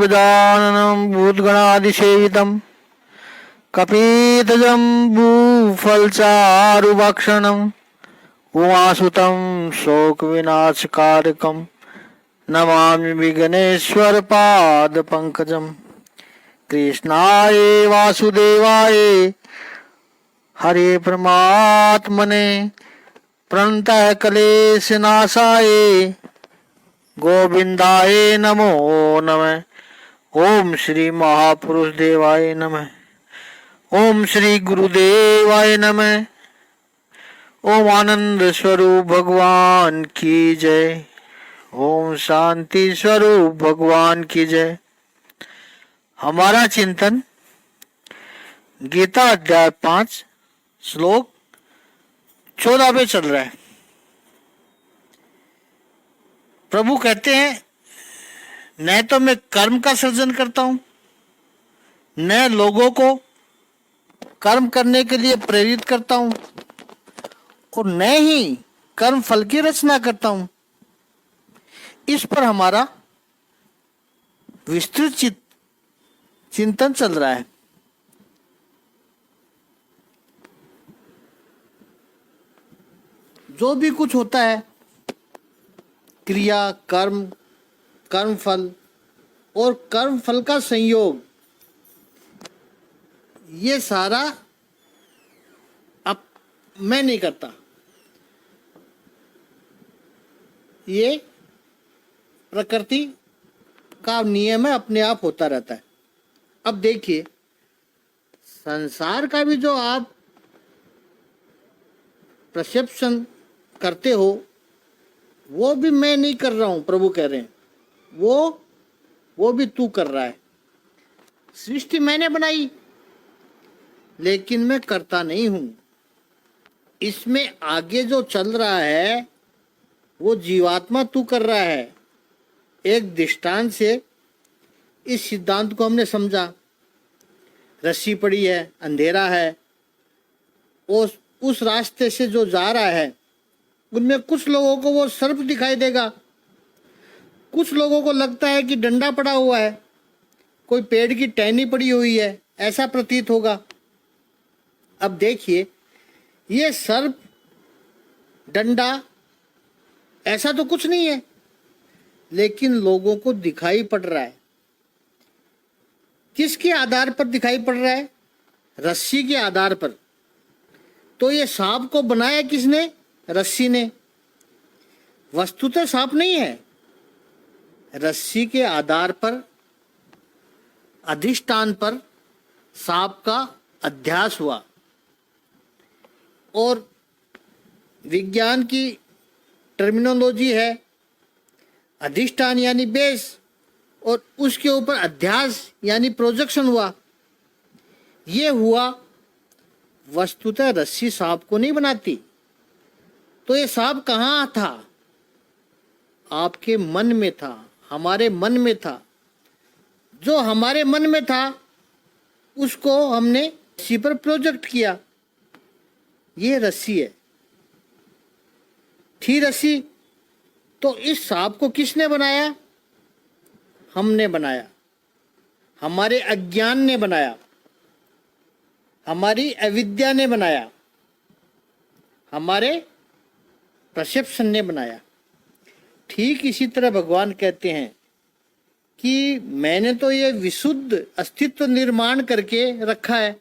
गजाननं भूतगणादिसेवितं कपीतजम्बूफलचारुभक्षणं उमासुतं शोकविनाशकारकं नमामि विघ्नेश्वरपादपङ्कजं। कृष्णाय वासुदेवाय हरे परमात्मने प्रणतः क्लेशनाशाय गोविंदाय नमो नमः। ओम श्री महापुरुष देवाय नमः। ओम श्री गुरुदेवाय नमः। ओम आनंद स्वरूप भगवान की जय। ओम शांति स्वरूप भगवान की जय। हमारा चिंतन गीता अध्याय 5 श्लोक 14 पे चल रहा है। प्रभु कहते हैं, न तो मैं कर्म का सृजन करता हूं, न लोगों को कर्म करने के लिए प्रेरित करता हूं, और न ही कर्म फल की रचना करता हूं। इस पर हमारा विस्तृत चिंतन चल रहा है। जो भी कुछ होता है, क्रिया, कर्म, कर्म फल और कर्म फल का संयोग, ये सारा अब मैं नहीं करता। ये प्रकृति का नियम है, अपने आप होता रहता है। अब देखिए, संसार का भी जो आप परसेप्शन करते हो, वो भी मैं नहीं कर रहा हूं। प्रभु कह रहे हैं वो भी तू कर रहा है। सृष्टि मैंने बनाई, लेकिन मैं करता नहीं हूं। इसमें आगे जो चल रहा है वो जीवात्मा तू कर रहा है। एक दृष्टांत से इस सिद्धांत को हमने समझा। रस्सी पड़ी है, अंधेरा है, और उस रास्ते से जो जा रहा है उनमें कुछ लोगों को वो सर्प दिखाई देगा, कुछ लोगों को लगता है कि डंडा पड़ा हुआ है, कोई पेड़ की टहनी पड़ी हुई है, ऐसा प्रतीत होगा। अब देखिए, ये सर्प, डंडा, ऐसा तो कुछ नहीं है, लेकिन लोगों को दिखाई पड़ रहा है। किसके आधार पर दिखाई पड़ रहा है? रस्सी के आधार पर। तो ये सांप को बनाया किसने? रस्सी ने। वस्तुतः सांप नहीं है। रस्सी के आधार पर, अधिष्ठान पर सांप का अध्यास हुआ, और विज्ञान की टर्मिनोलॉजी है अधिष्ठान यानी बेस, और उसके ऊपर अध्यास यानी प्रोजेक्शन हुआ। ये हुआ। वस्तुतः रस्सी सांप को नहीं बनाती। तो ये सांप कहाँ था? आपके मन में था, हमारे मन में था। जो हमारे मन में था उसको हमने रस्सी पर प्रोजेक्ट किया। ये रस्सी है, थी रस्सी। तो इस सांप को किसने बनाया? हमने बनाया। हमारे अज्ञान ने बनाया, हमारी अविद्या ने बनाया, हमारे परसेप्शन ने बनाया। ठीक इसी तरह भगवान कहते हैं कि मैंने तो ये विशुद्ध अस्तित्व निर्माण करके रखा है।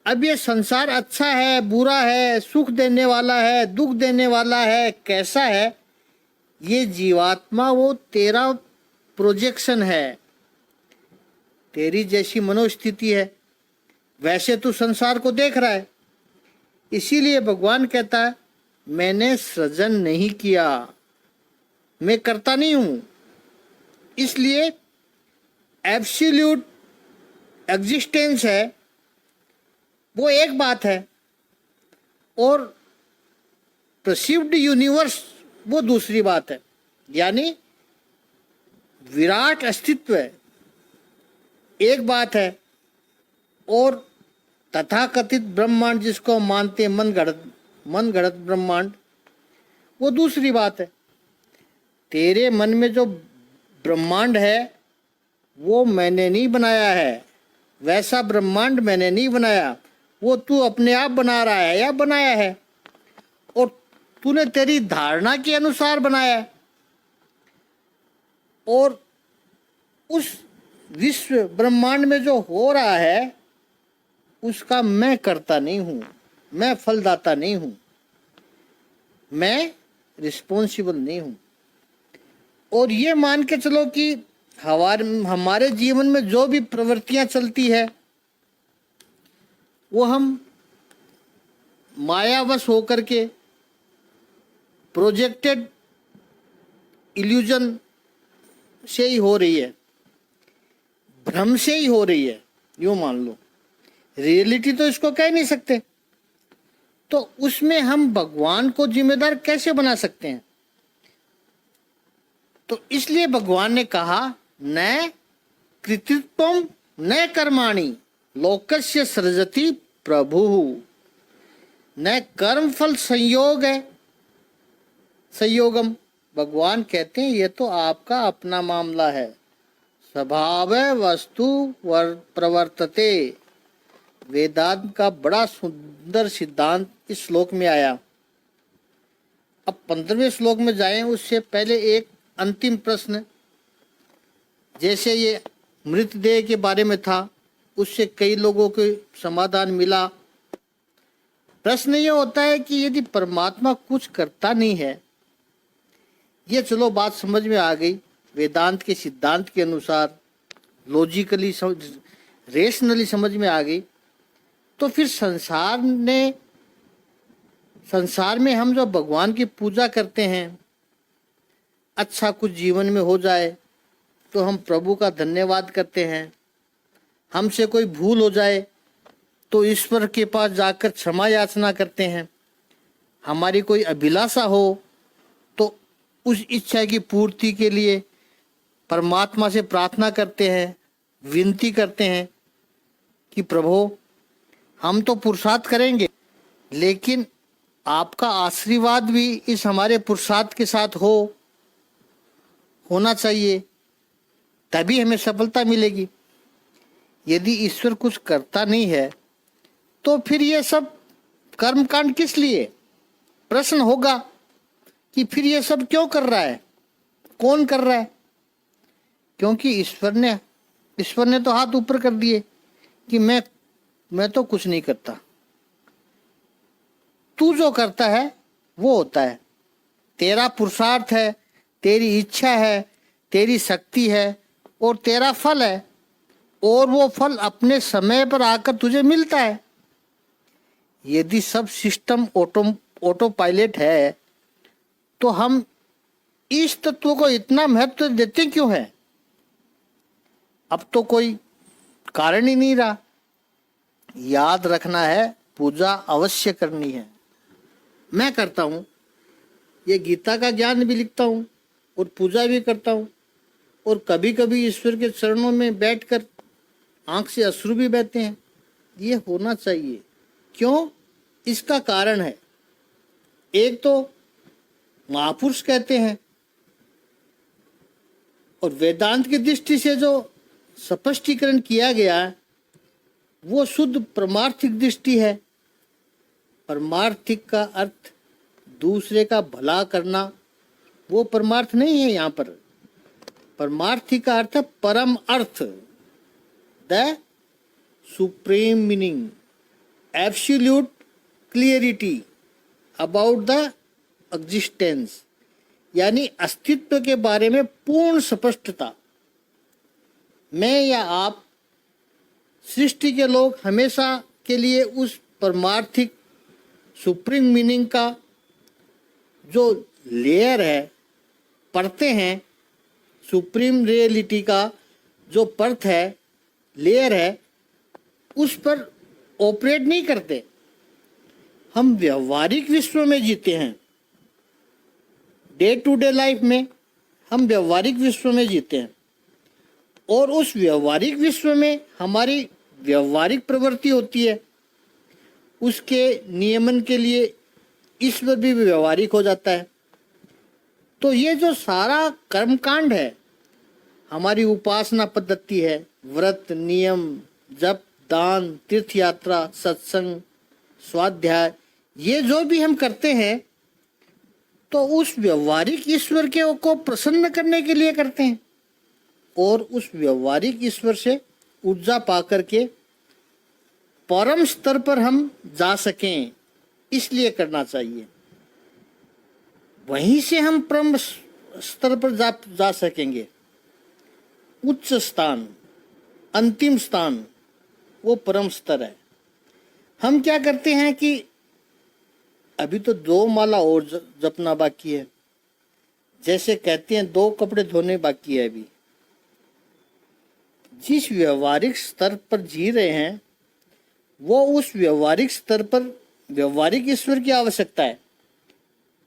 अब ये संसार अच्छा है, बुरा है, सुख देने वाला है, दुख देने वाला है, कैसा है, ये जीवात्मा वो तेरा प्रोजेक्शन है, तेरी जैसी मनोस्थिति है, वैसे तू संसार को देख रहा है। इसीलिए भगवान कहता है, मैंने सृजन नहीं किया, मैं करता नहीं हूं। इसलिए एब्सोल्यूट एग्जिस्टेंस है वो एक बात है, और परसीव्ड यूनिवर्स वो दूसरी बात है। यानी विराट अस्तित्व है एक बात है, और तथाकथित ब्रह्मांड जिसको हम मानते हैं, मन गढ़ंत ब्रह्मांड, वो दूसरी बात है। तेरे मन में जो ब्रह्मांड है वो मैंने नहीं बनाया है, वैसा ब्रह्मांड मैंने नहीं बनाया, वो तू अपने आप बना रहा है या बनाया है, और तूने तेरी धारणा के अनुसार बनाया है। और उस विश्व ब्रह्मांड में जो हो रहा है उसका मैं करता नहीं हूँ, मैं फलदाता नहीं हूँ, मैं रिस्पॉन्सिबल नहीं हूँ। और ये मान के चलो कि हमारे जीवन में जो भी प्रवृत्तियां चलती है वो हम मायावश होकर के प्रोजेक्टेड इल्यूजन से ही हो रही है, भ्रम से ही हो रही है, यूं मान लो। रियलिटी तो इसको कह नहीं सकते, तो उसमें हम भगवान को जिम्मेदार कैसे बना सकते हैं? तो इसलिए भगवान ने कहा न कृतित्वम न कर्माणि लोकस्य सृजति प्रभु। न कर्म फल संयोग है, संयोगम। भगवान कहते हैं ये तो आपका अपना मामला है, स्वभाव वस्तु प्रवर्तते। वेदांत का बड़ा सुंदर सिद्धांत इस श्लोक में आया। अब 15वें श्लोक में जाएं उससे पहले एक अंतिम प्रश्न, जैसे ये मृतदेह के बारे में था, उससे कई लोगों को समाधान मिला। प्रश्न ये होता है कि यदि परमात्मा कुछ करता नहीं है, ये चलो बात समझ में आ गई, वेदांत के सिद्धांत के अनुसार लॉजिकली रेशनली समझ में आ गई, तो फिर संसार में हम जो भगवान की पूजा करते हैं, अच्छा कुछ जीवन में हो जाए तो हम प्रभु का धन्यवाद करते हैं, हमसे कोई भूल हो जाए तो ईश्वर के पास जाकर क्षमा याचना करते हैं, हमारी कोई अभिलाषा हो तो उस इच्छा की पूर्ति के लिए परमात्मा से प्रार्थना करते हैं, विनती करते हैं कि प्रभु हम तो पुरुषार्थ करेंगे, लेकिन आपका आशीर्वाद भी इस हमारे पुरुषार्थ के साथ होना चाहिए, तभी हमें सफलता मिलेगी। यदि ईश्वर कुछ करता नहीं है तो फिर ये सब कर्मकांड किस लिए? प्रश्न होगा कि फिर ये सब क्यों कर रहा है, कौन कर रहा है? क्योंकि ईश्वर ने तो हाथ ऊपर कर दिए कि मैं तो कुछ नहीं करता, तू जो करता है वो होता है, तेरा पुरुषार्थ है, तेरी इच्छा है, तेरी शक्ति है और तेरा फल है, और वो फल अपने समय पर आकर तुझे मिलता है। यदि सब सिस्टम ऑटो पायलट है तो हम इस तत्व को इतना महत्व देते क्यों है? अब तो कोई कारण ही नहीं रहा। याद रखना है, पूजा अवश्य करनी है। मैं करता हूँ, ये गीता का ज्ञान भी लिखता हूँ और पूजा भी करता हूँ, और कभी कभी ईश्वर के चरणों में बैठकर आंख से अश्रु भी बहते हैं। ये होना चाहिए। क्यों? इसका कारण है, एक तो महापुरुष कहते हैं, और वेदांत की दृष्टि से जो स्पष्टीकरण किया गया है वो शुद्ध परमार्थिक दृष्टि है। परमार्थिक का अर्थ दूसरे का भला करना, वो परमार्थ नहीं है। यहाँ पर परमार्थिक का अर्थ है परम अर्थ, the supreme meaning, absolute clarity about the existence, यानी अस्तित्व के बारे में पूर्ण स्पष्टता। मैं या आप, सृष्टि के लोग हमेशा के लिए उस परमार्थिक सुप्रीम मीनिंग का जो लेयर है, पढ़ते हैं, सुप्रीम रियलिटी का जो पर्थ है, लेयर है, उस पर ऑपरेट नहीं करते। हम व्यवहारिक विश्व में जीते हैं, डे टू डे लाइफ में हम व्यवहारिक विश्व में जीते हैं, और उस व्यवहारिक विश्व में हमारी व्यवहारिक प्रवृत्ति होती है, उसके नियमन के लिए ईश्वर भी व्यवहारिक हो जाता है। तो ये जो सारा कर्मकांड है, हमारी उपासना पद्धति है, व्रत, नियम, जप, दान, तीर्थ यात्रा, सत्संग, स्वाध्याय, ये जो भी हम करते हैं तो उस व्यवहारिक ईश्वर के को प्रसन्न करने के लिए करते हैं और उस व्यवहारिक ईश्वर से ऊर्जा पाकर के परम स्तर पर हम जा सकें, इसलिए करना चाहिए। वहीं से हम परम स्तर पर जा सकेंगे। उच्च स्थान, अंतिम स्थान, वो परम स्तर है। हम क्या करते हैं कि अभी तो 2 माला और जपना बाकी है, जैसे कहते हैं 2 कपड़े धोने बाकी है। अभी जिस व्यवहारिक स्तर पर जी रहे हैं वो उस व्यवहारिक स्तर पर व्यवहारिक ईश्वर की आवश्यकता है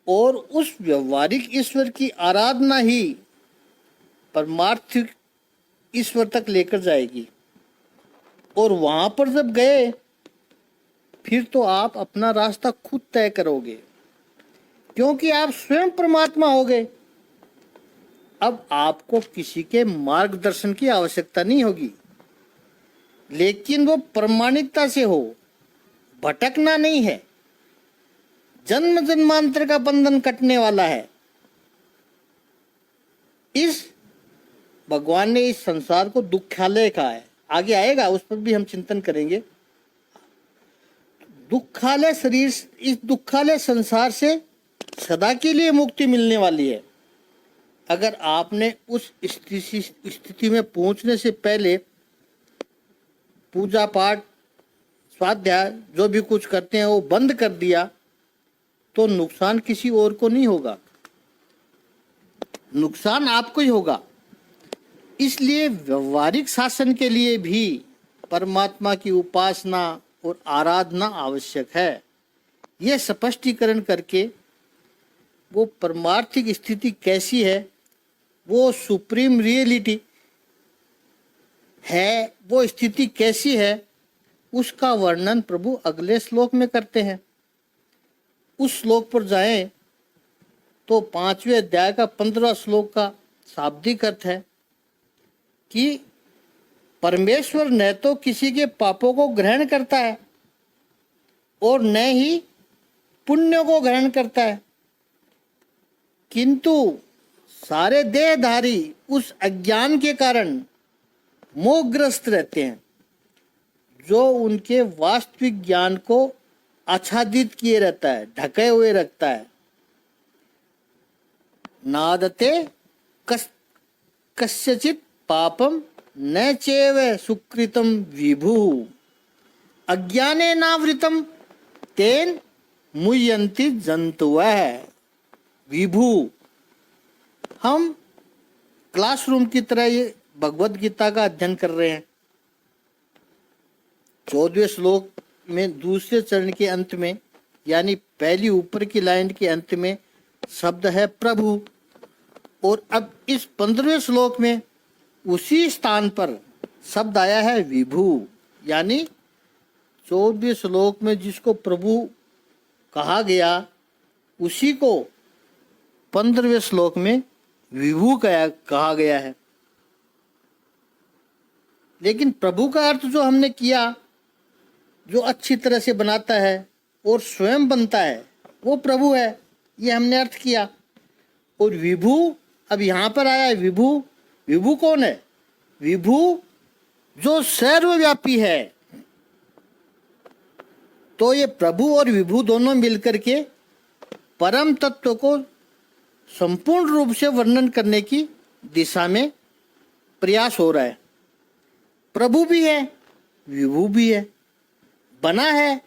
और उस व्यवहारिक ईश्वर की आराधना ही परमार्थिक ईश्वर तक लेकर जाएगी। और वहां पर जब गए फिर तो आप अपना रास्ता खुद तय करोगे, क्योंकि आप स्वयं परमात्मा हो गए। अब आपको किसी के मार्गदर्शन की आवश्यकता नहीं होगी, लेकिन वो प्रामाणिकता से हो, भटकना नहीं है। जन्म जन्मांतर का बंधन कटने वाला है। इस भगवान ने इस संसार को दुखालय कहा है, आगे आएगा उस पर भी हम चिंतन करेंगे। दुखालय शरीर, इस दुखालय संसार से सदा के लिए मुक्ति मिलने वाली है अगर आपने उस स्थिति में पहुंचने से पहले पूजा पाठ, स्वाध्याय जो भी कुछ करते हैं वो बंद कर दिया, तो नुकसान किसी और को नहीं होगा, नुकसान आपको ही होगा। इसलिए व्यवहारिक शासन के लिए भी परमात्मा की उपासना और आराधना आवश्यक है। यह स्पष्टीकरण करके वो परमार्थिक स्थिति कैसी है, वो सुप्रीम रियलिटी है, वो स्थिति कैसी है, उसका वर्णन प्रभु अगले श्लोक में करते हैं। उस श्लोक पर जाएं तो 5वें अध्याय का 15वां श्लोक का शाब्दिक अर्थ है कि परमेश्वर न तो किसी के पापों को ग्रहण करता है और न ही पुण्य को ग्रहण करता है, किंतु सारे देहधारी उस अज्ञान के कारण मोहग्रस्त रहते हैं जो उनके वास्तविक ज्ञान को आच्छादित किए रहता है, ढके हुए रखता है। नादते कस्यचित पापम न चैव सुकृतम विभु अज्ञाने नावृतम तेन मुह्यन्ति जंतुवः। विभु, हम क्लासरूम की तरह ये भगवत गीता का अध्ययन कर रहे हैं। 14वें श्लोक में दूसरे चरण के अंत में, यानी पहली ऊपर की लाइन के अंत में शब्द है प्रभु, और अब इस 15वें श्लोक में उसी स्थान पर शब्द आया है विभु। यानी 14वें श्लोक में जिसको प्रभु कहा गया उसी को 15वें श्लोक में विभु कहा गया है। लेकिन प्रभु का अर्थ जो हमने किया, जो अच्छी तरह से बनाता है और स्वयं बनता है, वो प्रभु है, ये हमने अर्थ किया। और विभु अब यहाँ पर आया है। विभु, विभु कौन है? विभु जो सर्वव्यापी है। तो ये प्रभु और विभु दोनों मिलकर के परम तत्व को संपूर्ण रूप से वर्णन करने की दिशा में प्रयास हो रहा है। प्रभु भी है, विभु भी है, बना है,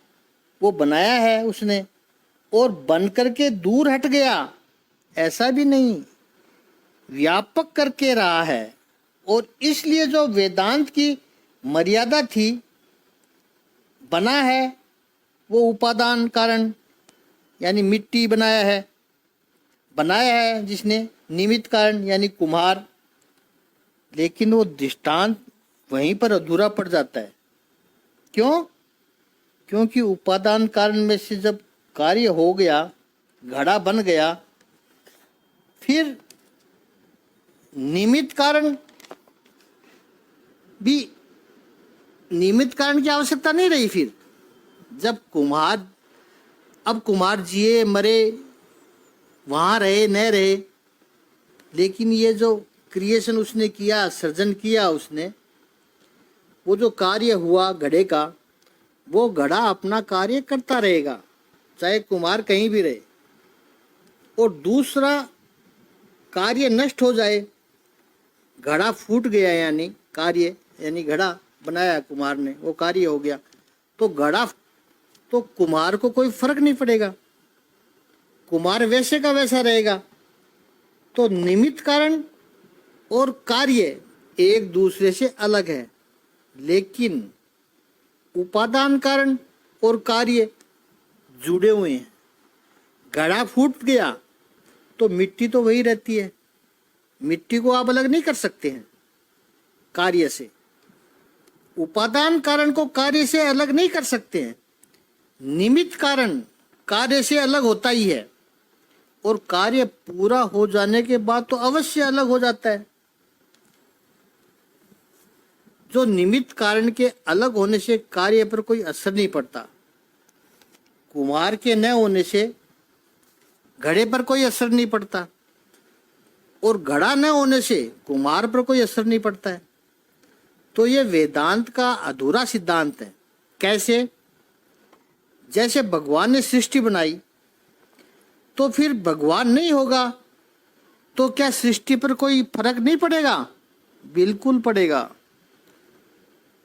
वो बनाया है उसने, और बन करके दूर हट गया ऐसा भी नहीं, व्यापक करके रहा है। और इसलिए जो वेदांत की मर्यादा थी, बना है वो उपादान कारण, यानी मिट्टी बनाया है जिसने, निमित्त कारण यानी कुम्हार, लेकिन वो दृष्टांत वहीं पर अधूरा पड़ जाता है। क्यों? क्योंकि उपादान कारण में से जब कार्य हो गया, घड़ा बन गया, फिर निमित्त कारण भी निमित्त कारण की आवश्यकता नहीं रही। फिर जब कुम्हार जिए मरे, वहाँ रहे न रहे, लेकिन ये जो क्रिएशन उसने किया, सृजन किया उसने, वो जो कार्य हुआ घड़े का, वो घड़ा अपना कार्य करता रहेगा चाहे कुम्हार कहीं भी रहे। और दूसरा कार्य नष्ट हो जाए, घड़ा फूट गया यानी कार्य, यानी घड़ा बनाया कुम्हार ने, वो कार्य हो गया, तो घड़ा, तो कुम्हार को कोई फर्क नहीं पड़ेगा, कुम्हार वैसे का वैसा रहेगा। तो निमित्त कारण और कार्य एक दूसरे से अलग है, लेकिन उपादान कारण और कार्य जुड़े हुए हैं। घड़ा फूट गया तो मिट्टी तो वही रहती है, मिट्टी को आप अलग नहीं कर सकते हैं कार्य से। उपादान कारण को कार्य से अलग नहीं कर सकते हैं। निमित्त कारण कार्य से अलग होता ही है, और कार्य पूरा हो जाने के बाद तो अवश्य अलग हो जाता है। जो निमित्त कारण के अलग होने से कार्य पर कोई असर नहीं पड़ता, कुम्हार के न होने से घड़े पर कोई असर नहीं पड़ता, और घड़ा न होने से कुम्हार पर कोई असर नहीं पड़ता है। तो ये वेदांत का अधूरा सिद्धांत है। कैसे? जैसे भगवान ने सृष्टि बनाई, तो फिर भगवान नहीं होगा तो क्या सृष्टि पर कोई फर्क नहीं पड़ेगा? बिल्कुल पड़ेगा।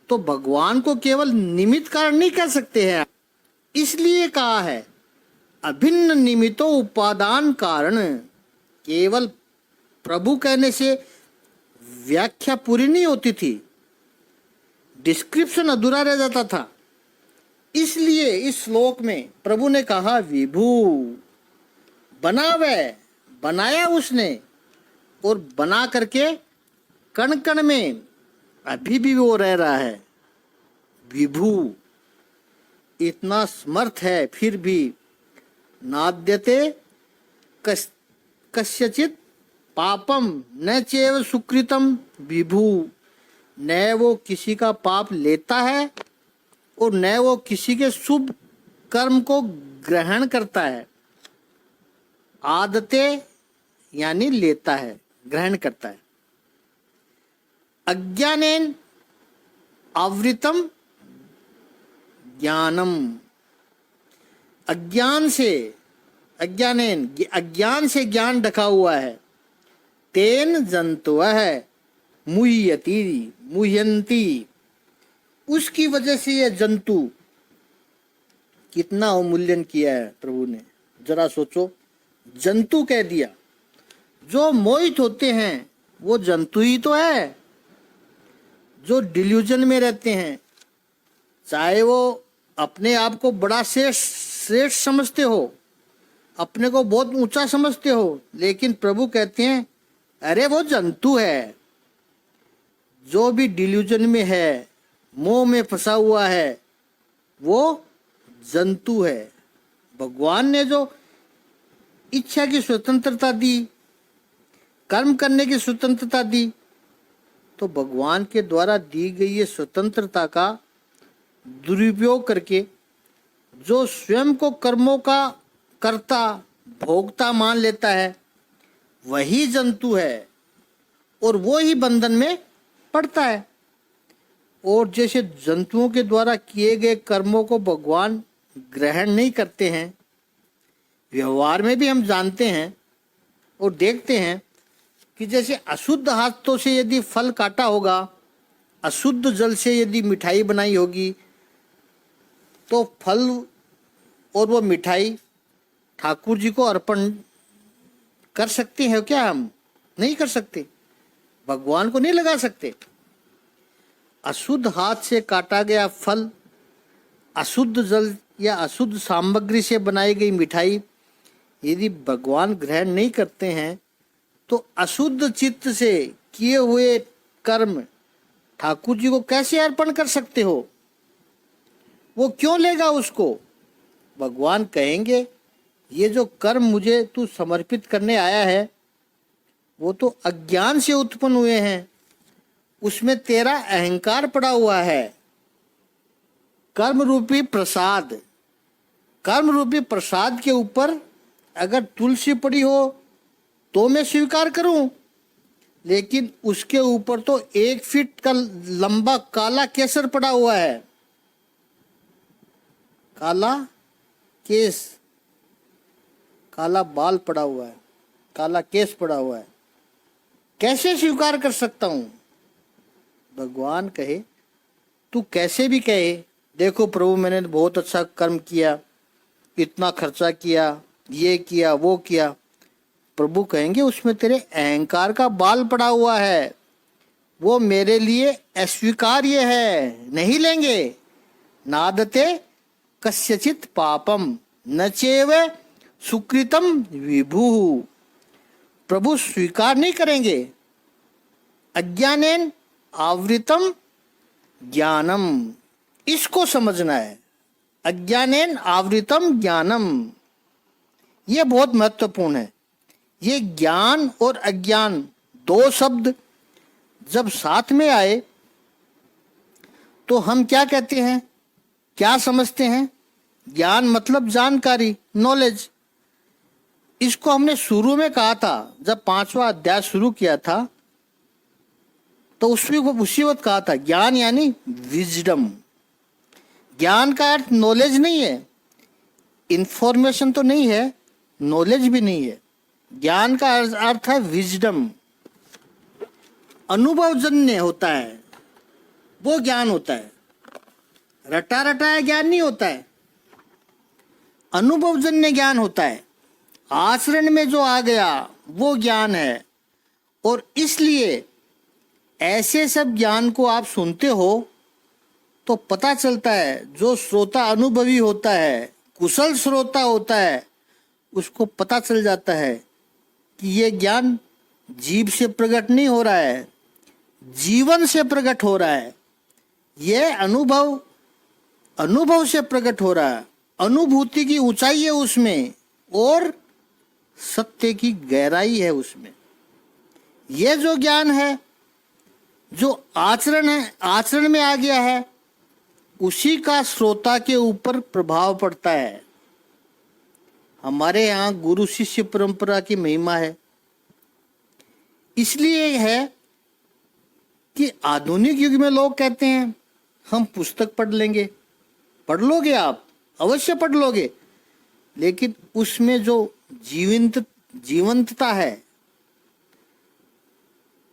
तो भगवान को केवल निमित्त कारण नहीं कह सकते हैं, इसलिए कहा है अभिन्न निमित्तो उपादान कारण। केवल प्रभु कहने से व्याख्या पूरी नहीं होती थी, डिस्क्रिप्शन अधूरा रह जाता था। इसलिए इस श्लोक में प्रभु ने कहा विभू, बनावे, बनाया उसने, और बना करके कण कण में अभी भी वो रह रहा है। विभू इतना समर्थ है, फिर भी नाद्यते कस्यचित पापम न चैव सुकृतम विभू। न वो किसी का पाप लेता है और न वो किसी के शुभ कर्म को ग्रहण करता है। आदते यानी लेता है, ग्रहण करता है। अज्ञानेन आवृतम ज्ञानम, अज्ञान से ज्ञान ढका हुआ है। तेन जंतुः मुह्यंती, उसकी वजह से यह जंतु, कितना अवमूल्यन किया है प्रभु ने, जरा सोचो। जंतु कह दिया, जो मोहित होते हैं वो जंतु ही तो है। जो डिल्यूजन में रहते हैं, चाहे वो अपने आप को बड़ा श्रेष्ठ समझते हो, अपने को बहुत ऊंचा समझते हो, लेकिन प्रभु कहते हैं अरे वो जंतु है। जो भी डिल्यूजन में है, मोह में फंसा हुआ है, वो जंतु है। भगवान ने जो इच्छा की स्वतंत्रता दी, कर्म करने की स्वतंत्रता दी, तो भगवान के द्वारा दी गई ये स्वतंत्रता का दुरुपयोग करके जो स्वयं को कर्मों का कर्ता भोक्ता मान लेता है, वही जंतु है और वो ही बंधन में पड़ता है। और जैसे जंतुओं के द्वारा किए गए कर्मों को भगवान ग्रहण नहीं करते हैं, व्यवहार में भी हम जानते हैं और देखते हैं कि जैसे अशुद्ध हाथों से यदि फल काटा होगा, अशुद्ध जल से यदि मिठाई बनाई होगी, तो फल और वो मिठाई ठाकुर जी को अर्पण कर सकते हैं क्या? हम नहीं कर सकते, भगवान को नहीं लगा सकते। अशुद्ध हाथ से काटा गया फल, अशुद्ध जल या अशुद्ध सामग्री से बनाई गई मिठाई यदि भगवान ग्रहण नहीं करते हैं, तो अशुद्ध चित्त से किए हुए कर्म ठाकुर जी को कैसे अर्पण कर सकते हो? वो क्यों लेगा उसको? भगवान कहेंगे ये जो कर्म मुझे तू समर्पित करने आया है, वो तो अज्ञान से उत्पन्न हुए हैं, उसमें तेरा अहंकार पड़ा हुआ है। कर्म रूपी प्रसाद, कर्म रूपी प्रसाद के ऊपर अगर तुलसी पड़ी हो तो मैं स्वीकार करूं, लेकिन उसके ऊपर तो 1 फीट का लंबा काला केसर पड़ा हुआ है, काला केस, काला बाल पड़ा हुआ है, काला केस पड़ा हुआ है, कैसे स्वीकार कर सकता हूं? भगवान कहे तू कैसे भी कहे, देखो प्रभु मैंने बहुत अच्छा कर्म किया, इतना खर्चा किया, ये किया वो किया, प्रभु कहेंगे उसमें तेरे अहंकार का बाल पड़ा हुआ है, वो मेरे लिए अस्वीकार्य है, नहीं लेंगे। नादते कस्यचित पापम न चेव सुकृतम विभु, प्रभु स्वीकार नहीं करेंगे। अज्ञानेन आवृतम ज्ञानम, इसको समझना है, अज्ञानेन आवृतम ज्ञानम, ये बहुत महत्वपूर्ण है। ये ज्ञान और अज्ञान दो शब्द जब साथ में आए तो हम क्या कहते हैं, क्या समझते हैं? ज्ञान मतलब जानकारी, नॉलेज। इसको हमने शुरू में कहा था, जब 5वां अध्याय शुरू किया था तो उसी वक्त कहा था ज्ञान यानी विजडम। ज्ञान का अर्थ नॉलेज नहीं है, इंफॉर्मेशन तो नहीं है, नॉलेज भी नहीं है। ज्ञान का अर्थ है विजडम, अनुभवजन्य होता है, वो ज्ञान होता है। रटा रटाया ज्ञान नहीं होता है, अनुभवजन्य ज्ञान होता है, आचरण में जो आ गया वो ज्ञान है। और इसलिए ऐसे सब ज्ञान को आप सुनते हो तो पता चलता है, जो श्रोता अनुभवी होता है, कुशल श्रोता होता है, उसको पता चल जाता है कि ये ज्ञान जीभ से प्रकट नहीं हो रहा है, जीवन से प्रकट हो रहा है। ये अनुभव से प्रकट हो रहा है, अनुभूति की ऊंचाई है उसमें और सत्य की गहराई है उसमें। ये जो ज्ञान है, जो आचरण है, आचरण में आ गया है, उसी का श्रोता के ऊपर प्रभाव पड़ता है। हमारे यहाँ गुरु शिष्य परंपरा की महिमा है। इसलिए है कि आधुनिक युग में लोग कहते हैं हम पुस्तक पढ़ लेंगे। पढ़ लोगे, आप अवश्य पढ़ लोगे, लेकिन उसमें जो जीवंतता है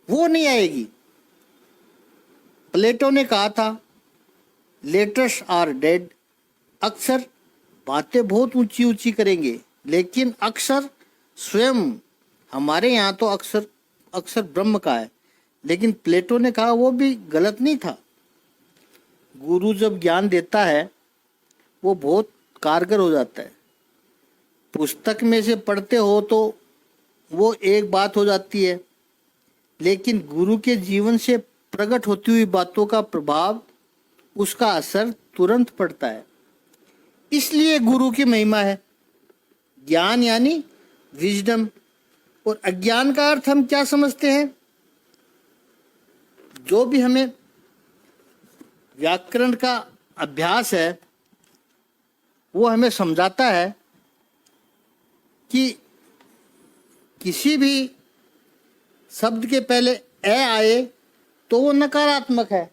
वो नहीं आएगी। प्लेटो ने कहा था लेटर्स आर डेड, अक्सर बातें बहुत ऊंची ऊंची करेंगे लेकिन अक्सर स्वयं, हमारे यहाँ तो अक्सर ब्रह्म का है, लेकिन प्लेटो ने कहा वो भी गलत नहीं था। गुरु जब ज्ञान देता है वो बहुत कारगर हो जाता है। पुस्तक में से पढ़ते हो तो वो एक बात हो जाती है, लेकिन गुरु के जीवन से प्रकट होती हुई बातों का प्रभाव, उसका असर तुरंत पड़ता है। इसलिए गुरु की महिमा है। ज्ञान यानी विजडम। और अज्ञान का अर्थ हम क्या समझते हैं? जो भी हमें व्याकरण का अभ्यास है वो हमें समझाता है कि किसी भी शब्द के पहले ए आए तो वो नकारात्मक है,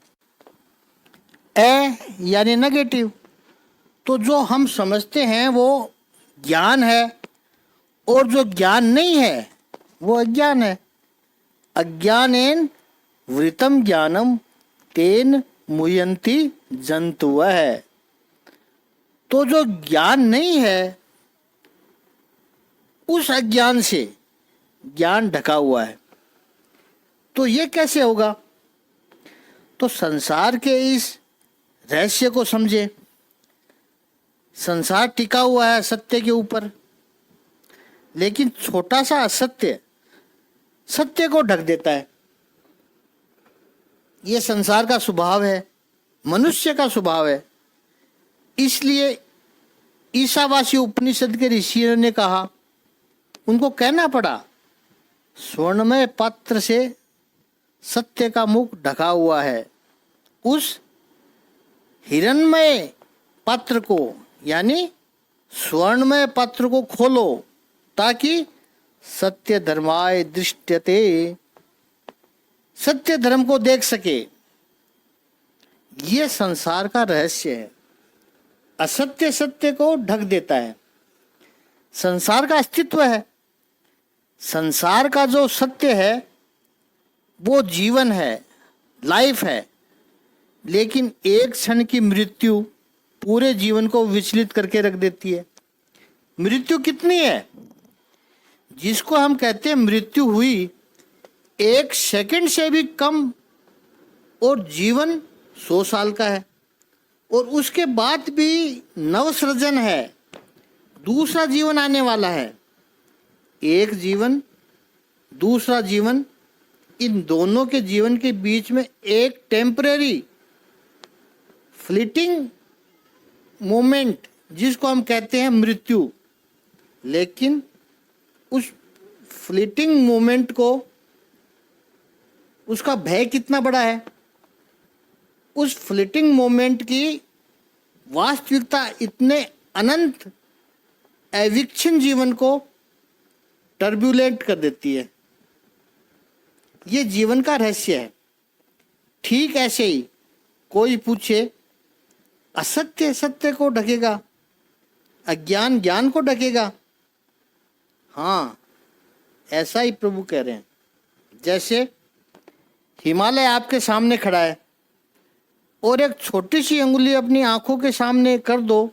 ए यानी नेगेटिव। तो जो हम समझते हैं वो ज्ञान है और जो ज्ञान नहीं है वो अज्ञान है। अज्ञानेन वृतम ज्ञानम तेन मुयंती जंतुव है। तो जो ज्ञान नहीं है उस अज्ञान से ज्ञान ढका हुआ है। तो ये कैसे होगा? तो संसार के इस रहस्य को समझे। संसार टिका हुआ है सत्य के ऊपर, लेकिन छोटा सा असत्य सत्य को ढक देता है। ये संसार का स्वभाव है, मनुष्य का स्वभाव है। इसलिए ईशावासी उपनिषद के ऋषियों ने कहा, उनको कहना पड़ा स्वर्णमय पात्र से सत्य का मुख ढका हुआ है। उस हिरणमय पात्र को यानी स्वर्णमय पात्र को खोलो ताकि सत्य धर्माय दृष्टते, सत्य धर्म को देख सके। ये संसार का रहस्य है। असत्य सत्य को ढक देता है। संसार का अस्तित्व है। संसार का जो सत्य है वो जीवन है, लाइफ है। लेकिन एक क्षण की मृत्यु पूरे जीवन को विचलित करके रख देती है। मृत्यु कितनी है? जिसको हम कहते हैं मृत्यु हुई, 1 सेकंड से भी कम, और जीवन 100 साल का है। और उसके बाद भी नवसृजन है, दूसरा जीवन आने वाला है। एक जीवन, दूसरा जीवन, इन दोनों के जीवन के बीच में एक टेम्परेरी फ्लीटिंग मोमेंट जिसको हम कहते हैं मृत्यु। लेकिन उस फ्लीटिंग मोमेंट को, उसका भय कितना बड़ा है। उस फ्लीटिंग मोमेंट की वास्तविकता इतने अनंत एविक्शन जीवन को टर्ब्यूलेंट कर देती है। ये जीवन का रहस्य है। ठीक ऐसे ही कोई पूछे असत्य सत्य को ढकेगा, अज्ञान ज्ञान को ढकेगा। हाँ, ऐसा ही प्रभु कह रहे हैं। जैसे हिमालय आपके सामने खड़ा है और एक छोटी सी अंगुली अपनी आंखों के सामने कर दो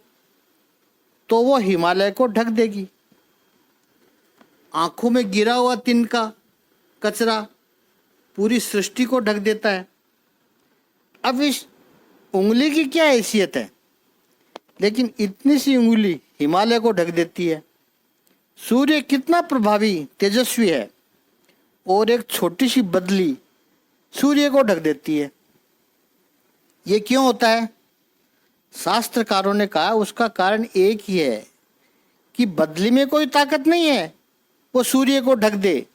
तो वो हिमालय को ढक देगी। आंखों में गिरा हुआ तिनका कचरा पूरी सृष्टि को ढक देता है। अब इस उंगली की क्या हैसियत है, लेकिन इतनी सी उंगली हिमालय को ढक देती है। सूर्य कितना प्रभावी तेजस्वी है और एक छोटी सी बदली सूर्य को ढक देती है। ये क्यों होता है? शास्त्रकारों ने कहा उसका कारण एक ही है कि बदली में कोई ताकत नहीं है वो सूर्य को ढक दे।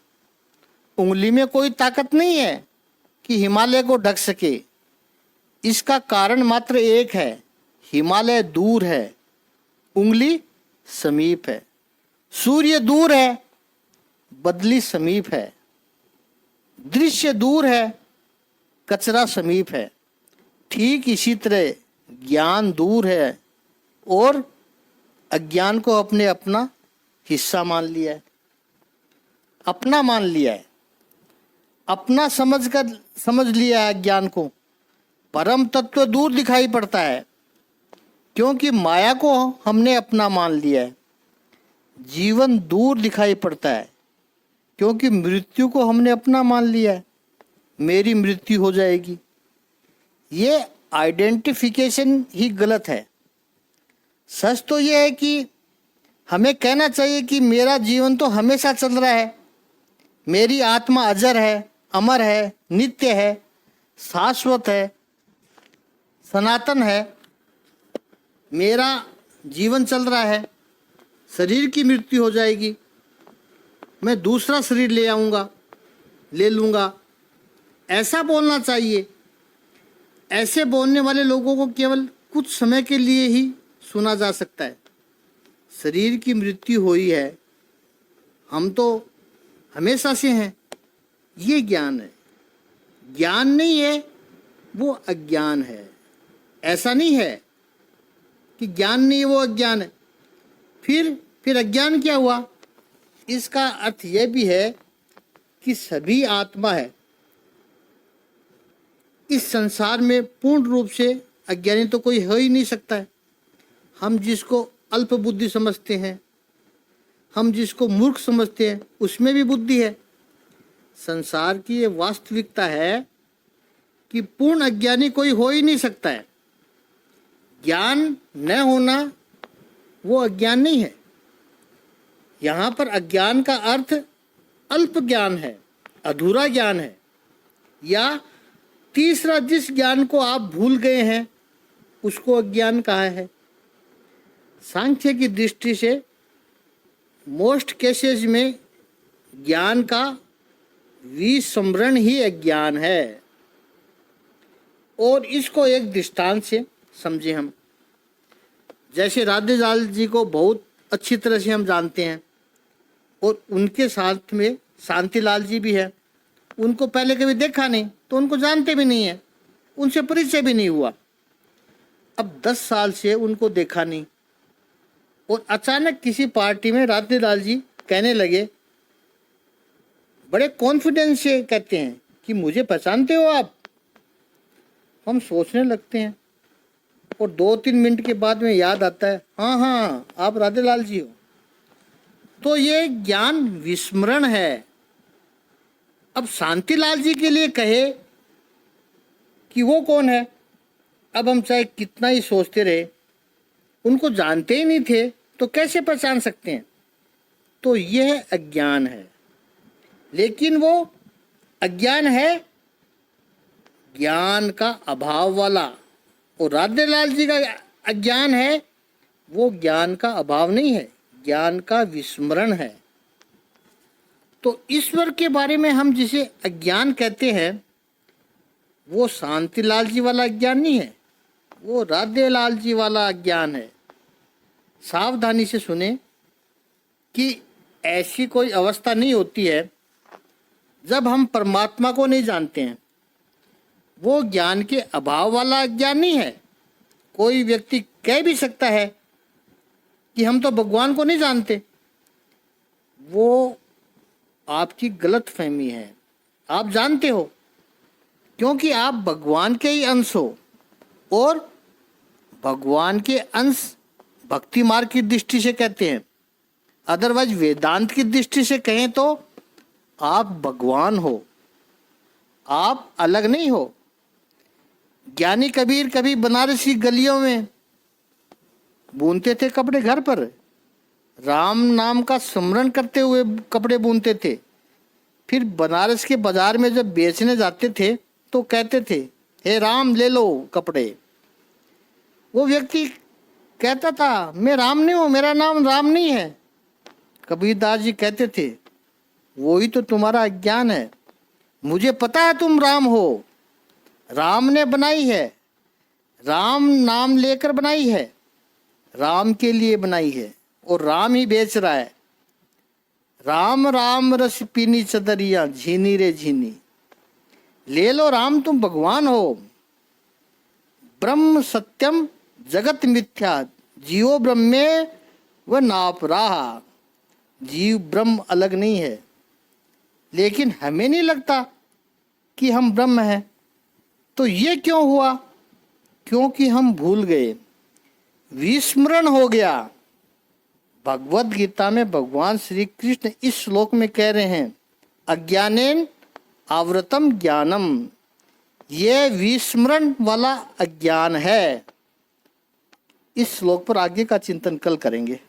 उंगली में कोई ताकत नहीं है कि हिमालय को ढक सके। इसका कारण मात्र एक है, हिमालय दूर है, उंगली समीप है। सूर्य दूर है, बदली समीप है। दृश्य दूर है, कचरा समीप है। ठीक इसी तरह ज्ञान दूर है और अज्ञान को अपने अपना हिस्सा मान लिया है, अपना मान लिया है, अपना समझ लिया है। ज्ञान को परम तत्व दूर दिखाई पड़ता है क्योंकि माया को हमने अपना मान लिया है। जीवन दूर दिखाई पड़ता है क्योंकि मृत्यु को हमने अपना मान लिया है। मेरी मृत्यु हो जाएगी। ये आइडेंटिफिकेशन ही गलत है। सच तो ये है कि हमें कहना चाहिए कि मेरा जीवन तो हमेशा चल रहा है, मेरी आत्मा अजर है, अमर है, नित्य है, शाश्वत है, सनातन है, मेरा जीवन चल रहा है। शरीर की मृत्यु हो जाएगी, मैं दूसरा शरीर ले लूँगा, ऐसा बोलना चाहिए। ऐसे बोलने वाले लोगों को केवल कुछ समय के लिए ही सुना जा सकता है। शरीर की मृत्यु हुई है, हम तो हमेशा से हैं, ये ज्ञान है। ज्ञान नहीं है, वो अज्ञान है। ऐसा नहीं है कि ज्ञान नहीं है, वो अज्ञान है। फिर अज्ञान क्या हुआ? इसका अर्थ यह भी है कि सभी आत्मा है। इस संसार में पूर्ण रूप से अज्ञानी तो कोई हो ही नहीं सकता है। हम जिसको अल्प बुद्धि समझते हैं, हम जिसको मूर्ख समझते हैं, उसमें भी बुद्धि है। संसार की ये वास्तविकता है कि पूर्ण अज्ञानी कोई हो ही नहीं सकता है। ज्ञान न होना वो अज्ञान नहीं है। यहाँ पर अज्ञान का अर्थ अल्प ज्ञान है, अधूरा ज्ञान है, या तीसरा जिस ज्ञान को आप भूल गए हैं उसको अज्ञान कहा है। सांख्य की दृष्टि से मोस्ट केसेस में ज्ञान का विस्मरण ही अज्ञान है। और इसको एक दृष्टांत से समझे हम। जैसे राधे लाल जी को बहुत अच्छी तरह से हम जानते हैं और उनके साथ में शांतिलाल जी भी है। उनको पहले कभी देखा नहीं तो उनको जानते भी नहीं है, उनसे परिचय भी नहीं हुआ। अब 10 साल से उनको देखा नहीं और अचानक किसी पार्टी में राधे लाल जी कहने लगे, बड़े कॉन्फिडेंस से कहते हैं कि मुझे पहचानते हो आप। हम सोचने लगते हैं और 2-3 मिनट के बाद में याद आता है, हाँ हाँ आप राधे लाल जी हो। तो ये ज्ञान विस्मरण है। अब शांतिलाल जी के लिए कहे कि वो कौन है, अब हम चाहे कितना ही सोचते रहे, उनको जानते ही नहीं थे तो कैसे पहचान सकते हैं। तो यह अज्ञान है। लेकिन वो अज्ञान है ज्ञान का अभाव वाला, और राधे लाल जी का अज्ञान है वो ज्ञान का अभाव नहीं है, ज्ञान का विस्मरण है। तो ईश्वर के बारे में हम जिसे अज्ञान कहते हैं वो शांतिलाल जी वाला अज्ञान नहीं है, वो राधे लाल जी वाला अज्ञान है। सावधानी से सुने कि ऐसी कोई अवस्था नहीं होती है जब हम परमात्मा को नहीं जानते हैं। वो ज्ञान के अभाव वाला अज्ञान नहीं है। कोई व्यक्ति कह भी सकता है कि हम तो भगवान को नहीं जानते, वो आपकी गलत फहमी है। आप जानते हो क्योंकि आप भगवान के ही अंश हो, और भगवान के अंश भक्ति मार्ग की दृष्टि से कहते हैं। अदरवाइज वेदांत की दृष्टि से कहें तो आप भगवान हो, आप अलग नहीं हो। ज्ञानी कबीर कभी बनारस की गलियों में बुनते थे कपड़े, घर पर राम नाम का स्मरण करते हुए कपड़े बुनते थे। फिर बनारस के बाजार में जब बेचने जाते थे तो कहते थे, हे राम ले लो कपड़े। वो व्यक्ति कहता था, मैं राम नहीं हूँ, मेरा नाम राम नहीं है। कबीरदास जी कहते थे, वही तो तुम्हारा अज्ञान है। मुझे पता है तुम राम हो, राम ने बनाई है, राम नाम लेकर बनाई है, राम के लिए बनाई है, और राम ही बेच रहा है। राम राम रस पीनी चदरिया झीनी रे झीनी, ले लो राम तुम भगवान हो। ब्रह्म सत्यम जगत मिथ्या, जीवो ब्रह्मे व नाप रहा। जीव ब्रह्म अलग नहीं है, लेकिन हमें नहीं लगता कि हम ब्रह्म हैं। तो ये क्यों हुआ? क्योंकि हम भूल गए, विस्मरण हो गया। भगवत गीता में भगवान श्री कृष्ण इस श्लोक में कह रहे हैं, अज्ञानेन आवृतम ज्ञानम। ये विस्मरण वाला अज्ञान है। इस श्लोक पर आगे का चिंतन कल करेंगे।